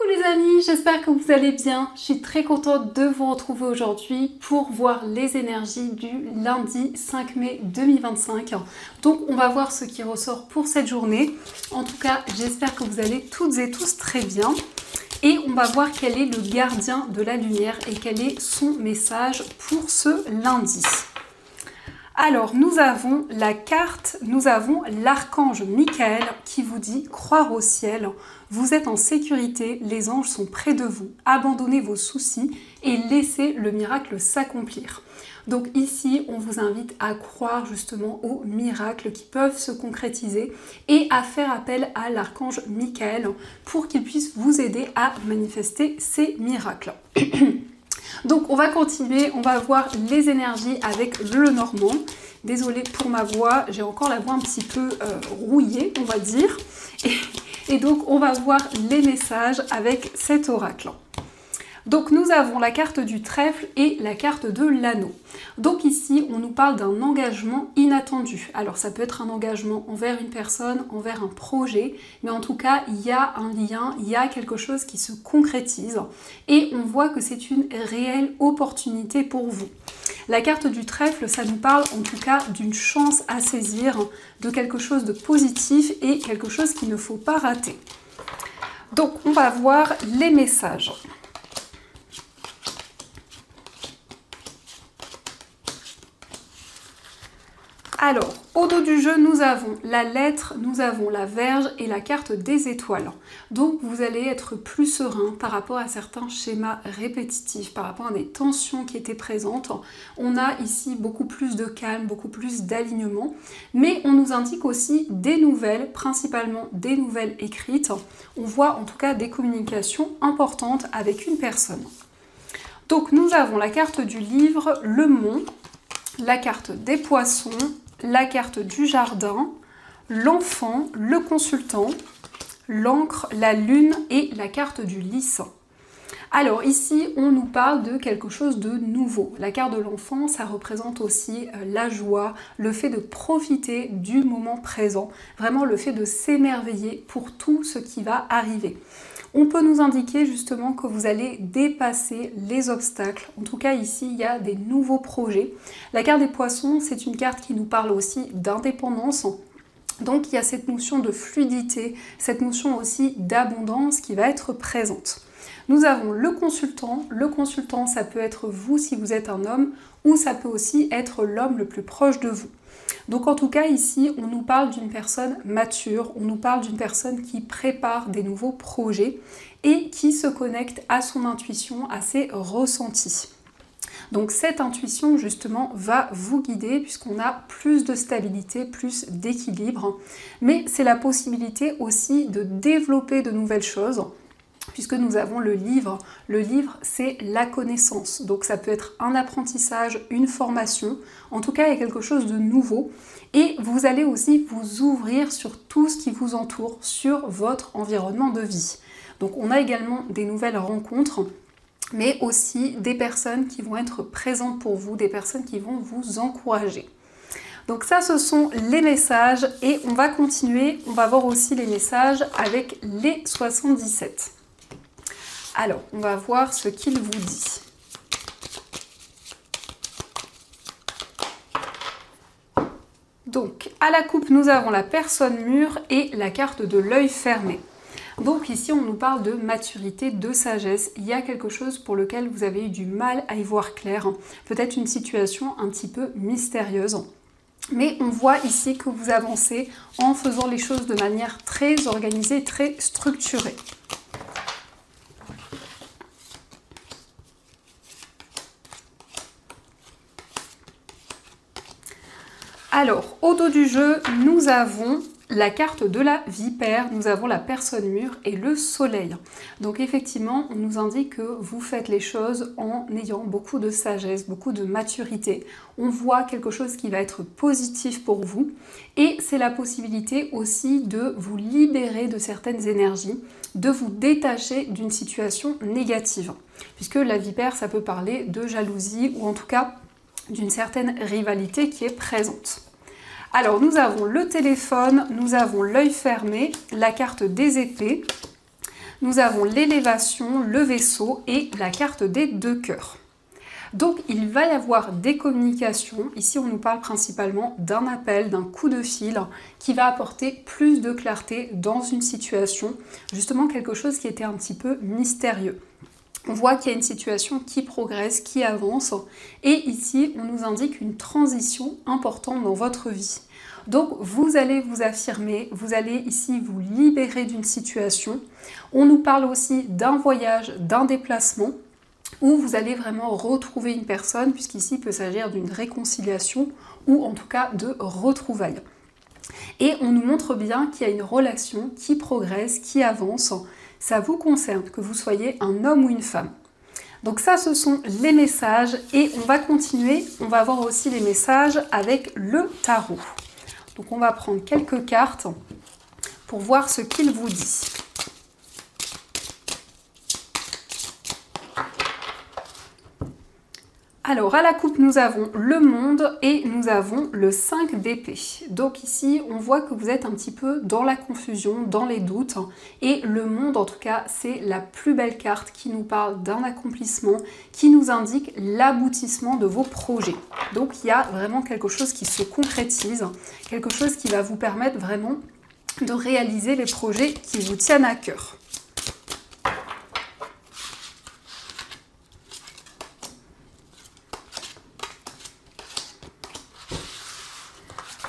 les amis, j'espère que vous allez bien. Je suis très contente de vous retrouver aujourd'hui pour voir les énergies du lundi 5 mai 2025. Donc on va voir ce qui ressort pour cette journée. En tout cas, j'espère que vous allez toutes et tous très bien. Et on va voir quel est le gardien de la lumière et quel est son message pour ce lundi. Alors, nous avons la carte, nous avons l'archange Michael qui vous dit « Croire au ciel, vous êtes en sécurité, les anges sont près de vous, abandonnez vos soucis et laissez le miracle s'accomplir ». Donc ici, on vous invite à croire justement aux miracles qui peuvent se concrétiser et à faire appel à l'archange Michael pour qu'il puisse vous aider à manifester ces miracles. Donc on va continuer, on va voir les énergies avec le Normand. Désolée pour ma voix, j'ai encore la voix un petit peu rouillée, on va dire. Et donc on va voir les messages avec cet oracle. Donc nous avons la carte du trèfle et la carte de l'anneau. Donc ici, on nous parle d'un engagement inattendu. Alors ça peut être un engagement envers une personne, envers un projet, mais en tout cas, il y a un lien, il y a quelque chose qui se concrétise et on voit que c'est une réelle opportunité pour vous. La carte du trèfle, ça nous parle en tout cas d'une chance à saisir, de quelque chose de positif et quelque chose qu'il ne faut pas rater. Donc on va voir les messages. Alors, au dos du jeu, nous avons la lettre, nous avons la verge et la carte des étoiles. Donc, vous allez être plus serein par rapport à certains schémas répétitifs, par rapport à des tensions qui étaient présentes. On a ici beaucoup plus de calme, beaucoup plus d'alignement, mais on nous indique aussi des nouvelles, principalement des nouvelles écrites. On voit en tout cas des communications importantes avec une personne. Donc, nous avons la carte du livre, le mont, la carte des poissons, la carte du jardin, l'enfant, le consultant, l'encre, la lune et la carte du lys. Alors ici, on nous parle de quelque chose de nouveau. La carte de l'enfant, ça représente aussi la joie, le fait de profiter du moment présent, vraiment le fait de s'émerveiller pour tout ce qui va arriver. On peut nous indiquer justement que vous allez dépasser les obstacles. En tout cas, ici, il y a des nouveaux projets. La carte des poissons, c'est une carte qui nous parle aussi d'indépendance. Donc, il y a cette notion de fluidité, cette notion aussi d'abondance qui va être présente. Nous avons le consultant. Le consultant, ça peut être vous si vous êtes un homme, ou ça peut aussi être l'homme le plus proche de vous. Donc en tout cas ici, on nous parle d'une personne mature, on nous parle d'une personne qui prépare des nouveaux projets et qui se connecte à son intuition, à ses ressentis. Donc cette intuition justement va vous guider puisqu'on a plus de stabilité, plus d'équilibre, mais c'est la possibilité aussi de développer de nouvelles choses. Puisque nous avons le livre c'est la connaissance, donc ça peut être un apprentissage, une formation, en tout cas il y a quelque chose de nouveau et vous allez aussi vous ouvrir sur tout ce qui vous entoure, sur votre environnement de vie. Donc on a également des nouvelles rencontres, mais aussi des personnes qui vont être présentes pour vous, des personnes qui vont vous encourager. Donc ça, ce sont les messages et on va continuer, on va voir aussi les messages avec les 77. Alors, on va voir ce qu'il vous dit. Donc, à la coupe, nous avons la personne mûre et la carte de l'œil fermé. Donc ici, on nous parle de maturité, de sagesse. Il y a quelque chose pour lequel vous avez eu du mal à y voir clair. Peut-être une situation un petit peu mystérieuse. Mais on voit ici que vous avancez en faisant les choses de manière très organisée, très structurée. Alors, au dos du jeu, nous avons la carte de la vipère, nous avons la personne mûre et le soleil. Donc effectivement, on nous indique que vous faites les choses en ayant beaucoup de sagesse, beaucoup de maturité. On voit quelque chose qui va être positif pour vous et c'est la possibilité aussi de vous libérer de certaines énergies, de vous détacher d'une situation négative. Puisque la vipère, ça peut parler de jalousie ou en tout cas d'une certaine rivalité qui est présente. Alors nous avons le téléphone, nous avons l'œil fermé, la carte des épées, nous avons l'élévation, le vaisseau et la carte des 2 cœurs. Donc il va y avoir des communications, ici on nous parle principalement d'un appel, d'un coup de fil qui va apporter plus de clarté dans une situation, justement quelque chose qui était un petit peu mystérieux. On voit qu'il y a une situation qui progresse, qui avance, et ici on nous indique une transition importante dans votre vie. Donc vous allez vous affirmer, vous allez ici vous libérer d'une situation. On nous parle aussi d'un voyage, d'un déplacement, où vous allez vraiment retrouver une personne, puisqu'ici il peut s'agir d'une réconciliation ou en tout cas de retrouvailles. Et on nous montre bien qu'il y a une relation qui progresse, qui avance. Ça vous concerne, que vous soyez un homme ou une femme. Donc ça, ce sont les messages et on va continuer. On va voir aussi les messages avec le tarot. Donc on va prendre quelques cartes pour voir ce qu'il vous dit. Alors, à la coupe, nous avons le monde et nous avons le 5 d'épée. Donc ici, on voit que vous êtes un petit peu dans la confusion, dans les doutes. Et le monde, en tout cas, c'est la plus belle carte qui nous parle d'un accomplissement, qui nous indique l'aboutissement de vos projets. Donc, il y a vraiment quelque chose qui se concrétise, quelque chose qui va vous permettre vraiment de réaliser les projets qui vous tiennent à cœur.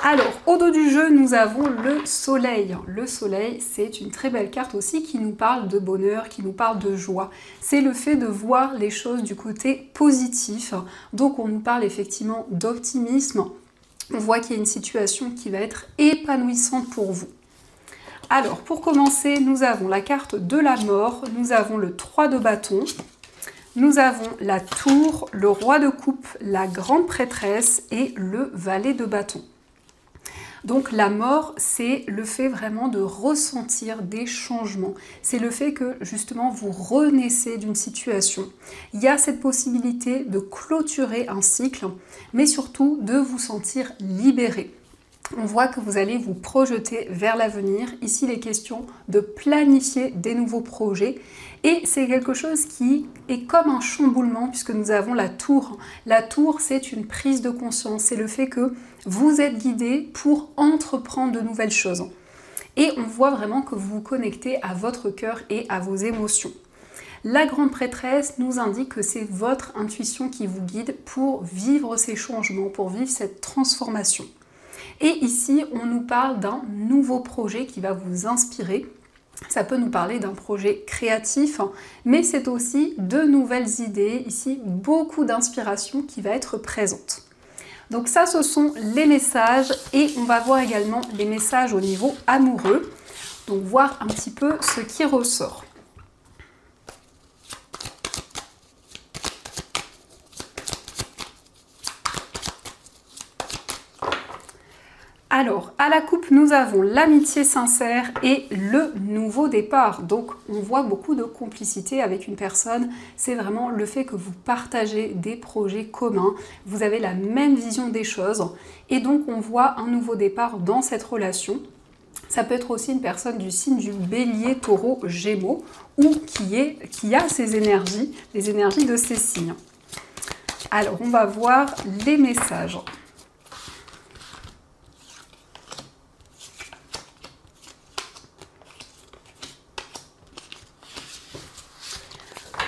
Alors, au dos du jeu, nous avons le soleil. Le soleil, c'est une très belle carte aussi qui nous parle de bonheur, qui nous parle de joie. C'est le fait de voir les choses du côté positif. Donc, on nous parle effectivement d'optimisme. On voit qu'il y a une situation qui va être épanouissante pour vous. Alors, pour commencer, nous avons la carte de la mort. Nous avons le 3 de bâton. Nous avons la tour, le roi de coupe, la grande prêtresse et le valet de bâton. Donc la mort, c'est le fait vraiment de ressentir des changements. C'est le fait que justement vous renaissez d'une situation. Il y a cette possibilité de clôturer un cycle, mais surtout de vous sentir libéré. On voit que vous allez vous projeter vers l'avenir. Ici, il est question de planifier des nouveaux projets. Et c'est quelque chose qui est comme un chamboulement puisque nous avons la tour. La tour, c'est une prise de conscience. C'est le fait que vous êtes guidé pour entreprendre de nouvelles choses. Et on voit vraiment que vous vous connectez à votre cœur et à vos émotions. La grande prêtresse nous indique que c'est votre intuition qui vous guide pour vivre ces changements, pour vivre cette transformation. Et ici, on nous parle d'un nouveau projet qui va vous inspirer. Ça peut nous parler d'un projet créatif, mais c'est aussi de nouvelles idées. Ici, beaucoup d'inspiration qui va être présente. Donc ça, ce sont les messages et on va voir également les messages au niveau amoureux. Donc voir un petit peu ce qui ressort. Alors, à la coupe, nous avons l'amitié sincère et le nouveau départ. Donc, on voit beaucoup de complicité avec une personne. C'est vraiment le fait que vous partagez des projets communs. Vous avez la même vision des choses. Et donc, on voit un nouveau départ dans cette relation. Ça peut être aussi une personne du signe du bélier, taureau, gémeaux, ou qui a ces énergies, les énergies de ces signes. Alors, on va voir les messages.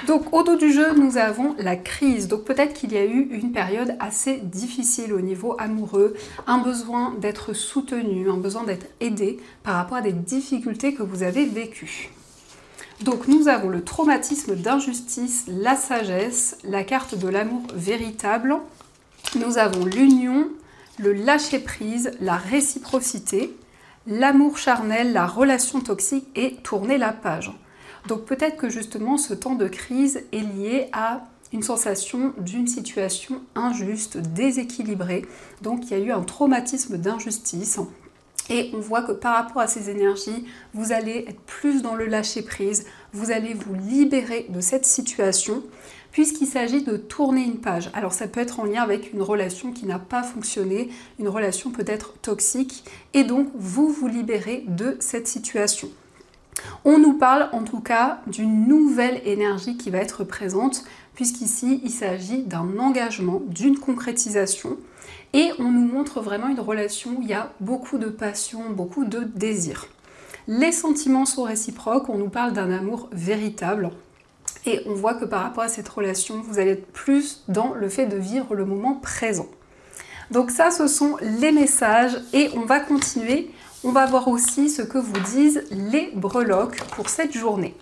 Donc au dos du jeu, nous avons la crise. Donc peut-être qu'il y a eu une période assez difficile au niveau amoureux, un besoin d'être soutenu, un besoin d'être aidé par rapport à des difficultés que vous avez vécues. Donc nous avons le traumatisme d'injustice, la sagesse, la carte de l'amour véritable. Nous avons l'union, le lâcher-prise, la réciprocité, l'amour charnel, la relation toxique et tourner la page. Donc peut-être que justement ce temps de crise est lié à une sensation d'une situation injuste, déséquilibrée. Donc il y a eu un traumatisme d'injustice. Et on voit que par rapport à ces énergies, vous allez être plus dans le lâcher-prise, vous allez vous libérer de cette situation, puisqu'il s'agit de tourner une page. Alors ça peut être en lien avec une relation qui n'a pas fonctionné, une relation peut-être toxique, et donc vous vous libérez de cette situation. On nous parle en tout cas d'une nouvelle énergie qui va être présente, puisqu'ici il s'agit d'un engagement, d'une concrétisation, et on nous montre vraiment une relation où il y a beaucoup de passion, beaucoup de désir. Les sentiments sont réciproques, on nous parle d'un amour véritable, et on voit que par rapport à cette relation, vous allez être plus dans le fait de vivre le moment présent. Donc ça, ce sont les messages, et on va continuer. On va voir aussi ce que vous disent les breloques pour cette journée.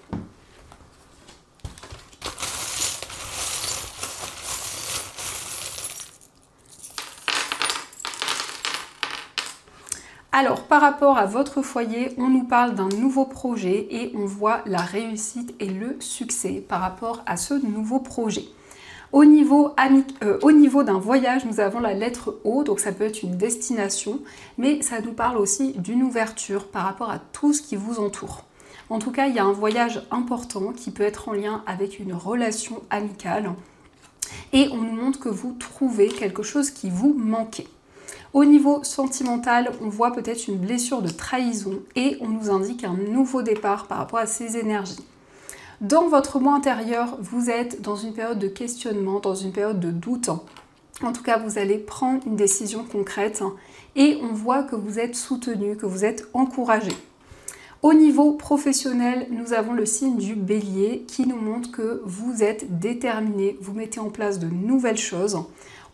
Alors, par rapport à votre foyer, on nous parle d'un nouveau projet et on voit la réussite et le succès par rapport à ce nouveau projet. Au niveau d'un voyage, nous avons la lettre O, donc ça peut être une destination, mais ça nous parle aussi d'une ouverture par rapport à tout ce qui vous entoure. En tout cas, il y a un voyage important qui peut être en lien avec une relation amicale et on nous montre que vous trouvez quelque chose qui vous manquait. Au niveau sentimental, on voit peut-être une blessure de trahison et on nous indique un nouveau départ par rapport à ces énergies. Dans votre moi intérieur, vous êtes dans une période de questionnement, dans une période de doute. En tout cas, vous allez prendre une décision concrète et on voit que vous êtes soutenu, que vous êtes encouragé. Au niveau professionnel, nous avons le signe du Bélier qui nous montre que vous êtes déterminé, vous mettez en place de nouvelles choses.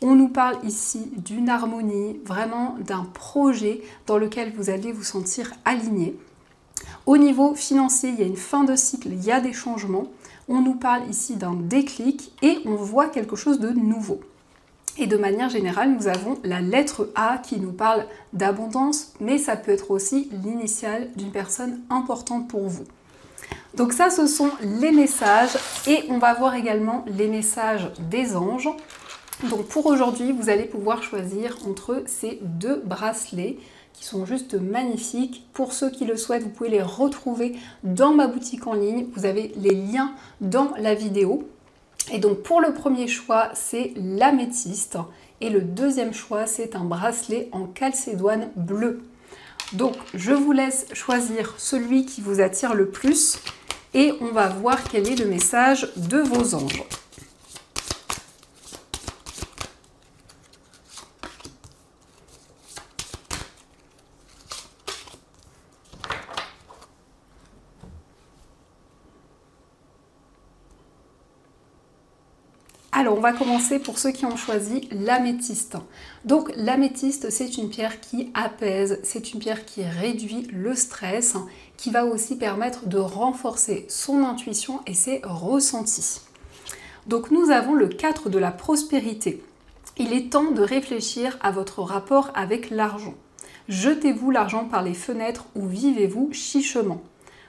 On nous parle ici d'une harmonie, vraiment d'un projet dans lequel vous allez vous sentir aligné. Au niveau financier, il y a une fin de cycle, il y a des changements. On nous parle ici d'un déclic et on voit quelque chose de nouveau. Et de manière générale, nous avons la lettre A qui nous parle d'abondance, mais ça peut être aussi l'initiale d'une personne importante pour vous. Donc ça, ce sont les messages et on va voir également les messages des anges. Donc pour aujourd'hui, vous allez pouvoir choisir entre ces deux bracelets qui sont juste magnifiques. Pour ceux qui le souhaitent, vous pouvez les retrouver dans ma boutique en ligne. Vous avez les liens dans la vidéo. Et donc pour le premier choix, c'est l'améthyste. Et le deuxième choix, c'est un bracelet en calcédoine bleu. Donc je vous laisse choisir celui qui vous attire le plus. Et on va voir quel est le message de vos anges. Alors, on va commencer pour ceux qui ont choisi l'améthyste. Donc, l'améthyste, c'est une pierre qui apaise, c'est une pierre qui réduit le stress, qui va aussi permettre de renforcer son intuition et ses ressentis. Donc, nous avons le 4 de la prospérité. Il est temps de réfléchir à votre rapport avec l'argent. Jetez-vous l'argent par les fenêtres ou vivez-vous chichement.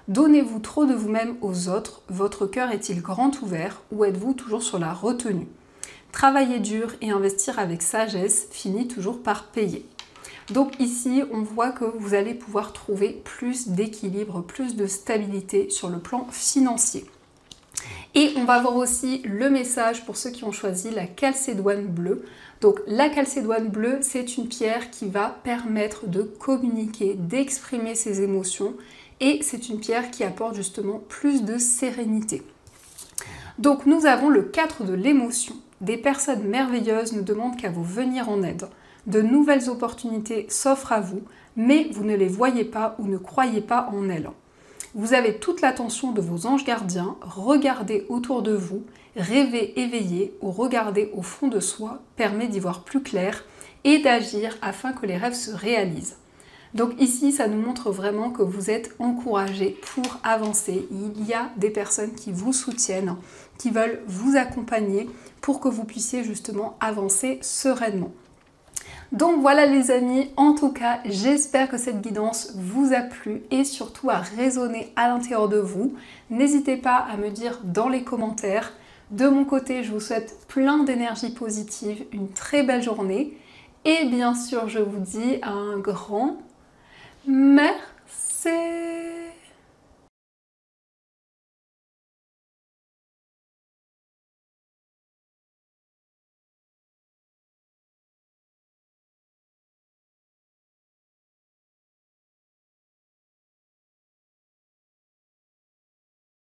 Donnez-vous trop de vous-même aux autres, votre cœur est-il grand ouvert ou êtes-vous toujours sur la retenue? Travailler dur et investir avec sagesse finit toujours par payer. Donc ici, on voit que vous allez pouvoir trouver plus d'équilibre, plus de stabilité sur le plan financier. Et on va voir aussi le message pour ceux qui ont choisi la calcédoine bleue. Donc la calcédoine bleue, c'est une pierre qui va permettre de communiquer, d'exprimer ses émotions. Et c'est une pierre qui apporte justement plus de sérénité. Donc nous avons le 4 de l'émotion. Des personnes merveilleuses ne demandent qu'à vous venir en aide. De nouvelles opportunités s'offrent à vous, mais vous ne les voyez pas ou ne croyez pas en elles. Vous avez toute l'attention de vos anges gardiens, regardez autour de vous, rêvez éveillé ou regardez au fond de soi permet d'y voir plus clair et d'agir afin que les rêves se réalisent. Donc ici, ça nous montre vraiment que vous êtes encouragé pour avancer. Il y a des personnes qui vous soutiennent, qui veulent vous accompagner pour que vous puissiez justement avancer sereinement. Donc voilà les amis, en tout cas, j'espère que cette guidance vous a plu et surtout a résonné à l'intérieur de vous. N'hésitez pas à me dire dans les commentaires. De mon côté, je vous souhaite plein d'énergie positive, une très belle journée. Et bien sûr, je vous dis un grand merci.